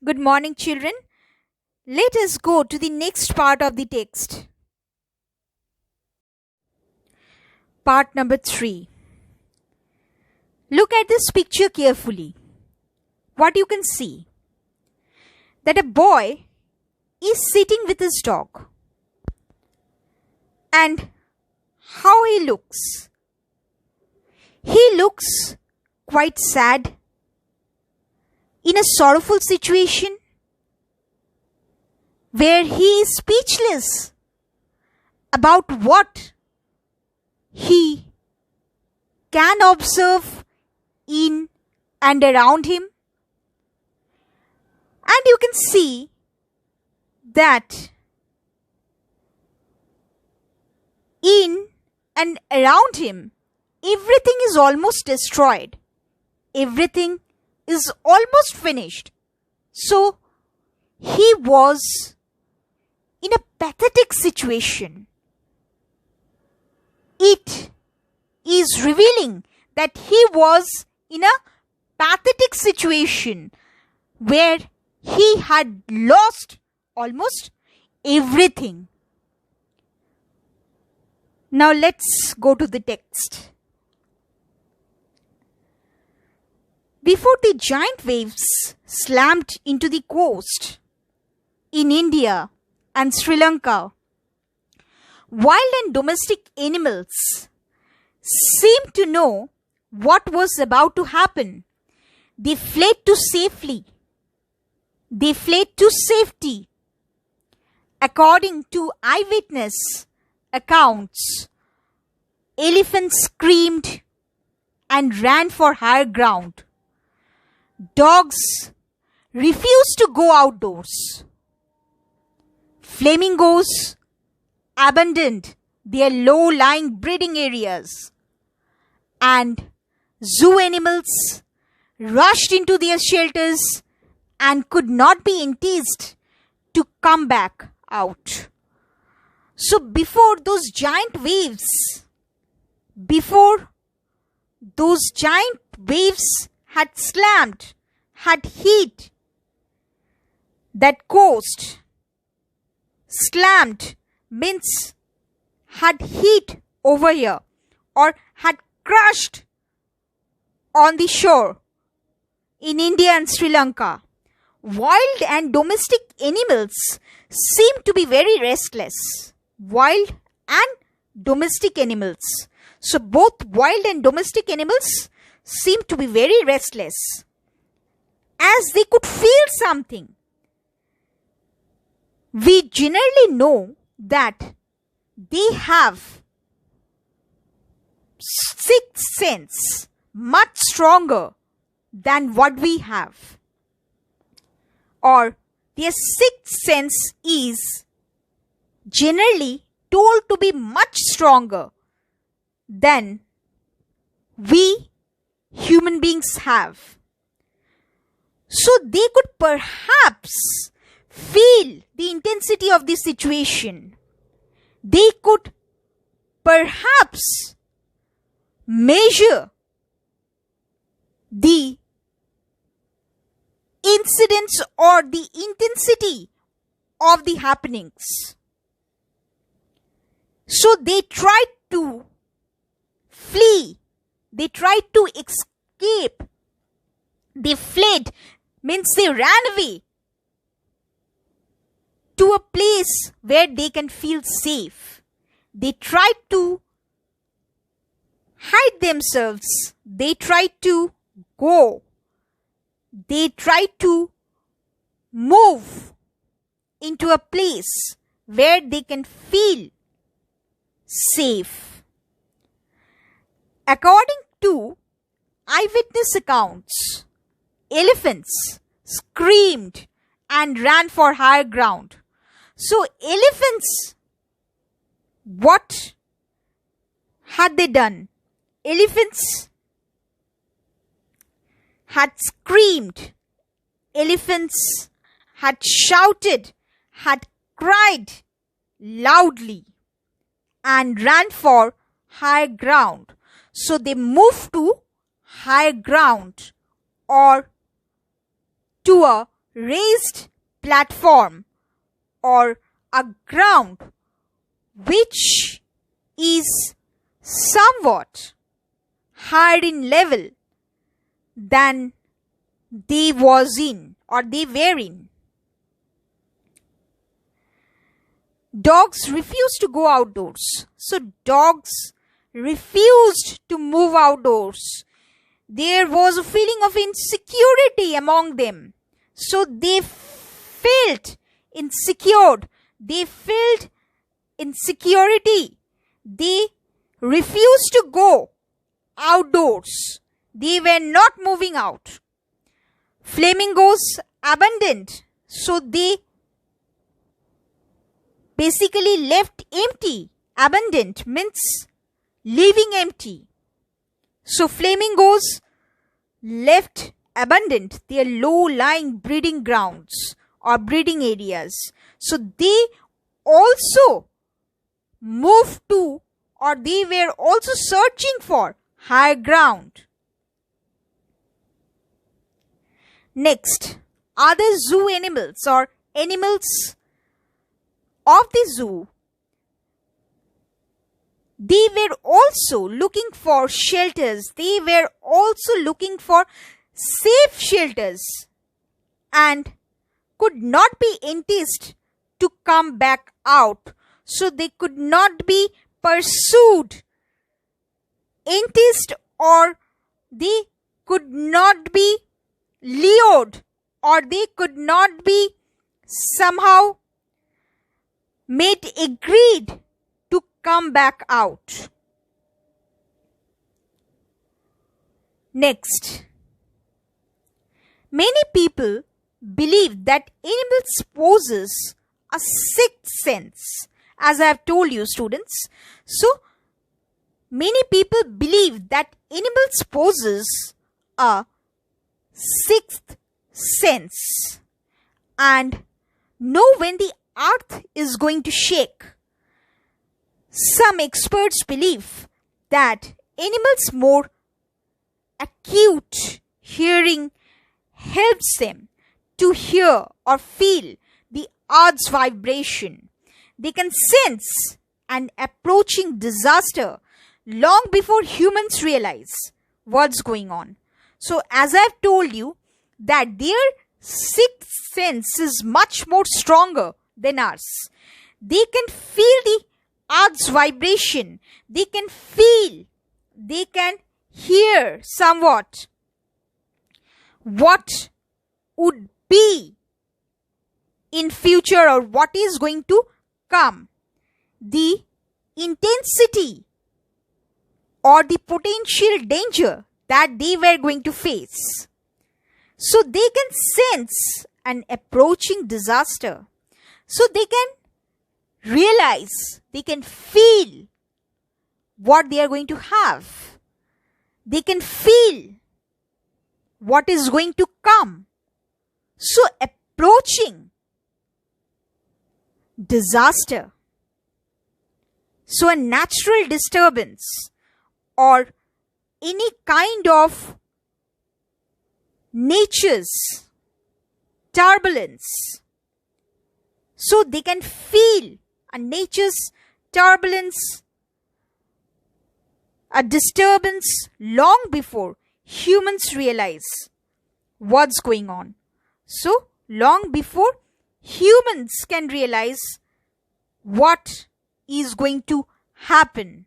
Good morning, children. Let us go to the next part of the text. Part number 3. Look at this picture carefully. What you can see? That a boy is sitting with his dog. And how he looks? He looks quite sad, in a sorrowful situation where he is speechless about what he can observe in and around him. And you can see that in and around him, everything is almost destroyed. Everything is almost finished. So, he was in a pathetic situation. It is revealing that he was in a pathetic situation where he had lost almost everything. Now let's go to the text. Before the giant waves slammed into the coast in India and Sri Lanka, wild and domestic animals seemed to know what was about to happen. They fled to safety. According to eyewitness accounts, elephants screamed and ran for higher ground. Dogs refused to go outdoors. Flamingos abandoned their low-lying breeding areas. And zoo animals rushed into their shelters and could not be enticed to come back out. So before those giant waves had slammed, had hit that coast. Slammed means had hit over here or had crushed on the shore in India and Sri Lanka. Wild and domestic animals seem to be very restless. Wild and domestic animals. So both wild and domestic animals seem to be very restless, as they could feel something. We generally know that they have sixth sense much stronger than what we have, or their sixth sense is generally told to be much stronger than we human beings have. So they could perhaps feel the intensity of the situation. They could perhaps measure the incidents or the intensity of the happenings. So they tried to flee. They tried to escape. They fled, means they ran away to a place where they can feel safe. They tried to hide themselves. They tried to go. They tried to move into a place where they can feel safe. According to eyewitness accounts, elephants screamed and ran for higher ground. So elephants, what had they done? Elephants had screamed. Elephants had shouted, had cried loudly and ran for higher ground. So they moved to higher ground or to a raised platform or a ground which is somewhat higher in level than they were in. Dogs refused to go outdoors. So dogs refused to move outdoors. There was a feeling of insecurity among them. So they felt insecure. They felt insecurity. They refused to go outdoors. They were not moving out. Flamingos abandoned. So they basically left empty. Abandoned means leaving empty. So flamingos left abandoned their low-lying breeding grounds or breeding areas. So they also moved to, or they were also searching for higher ground. Next, other zoo animals or animals of the zoo, they were also looking for shelters. They were also looking for safe shelters and could not be enticed to come back out. So they could not be pursued, enticed, or they could not be lured, or they could not be somehow made agreed to come back out. Next, many people believe that animals possess a sixth sense, as I have told you, students. So many people believe that animals possess a sixth sense and know when the earth is going to shake. Some experts believe that animals' more acute hearing helps them to hear or feel the earth's vibration. They can sense an approaching disaster long before humans realize what's going on. So as I've told you that their sixth sense is much more stronger than ours. They can feel the earth's vibration. They can feel, they can hear somewhat what would be in future or what is going to come. The intensity or the potential danger that they were going to face. So they can sense an approaching disaster. So they can realize, they can feel what they are going to have. They can feel what is going to come. So approaching disaster. So a natural disturbance or any kind of nature's turbulence. So they can feel a nature's turbulence, a disturbance long before humans realize what's going on. So long before humans can realize what is going to happen.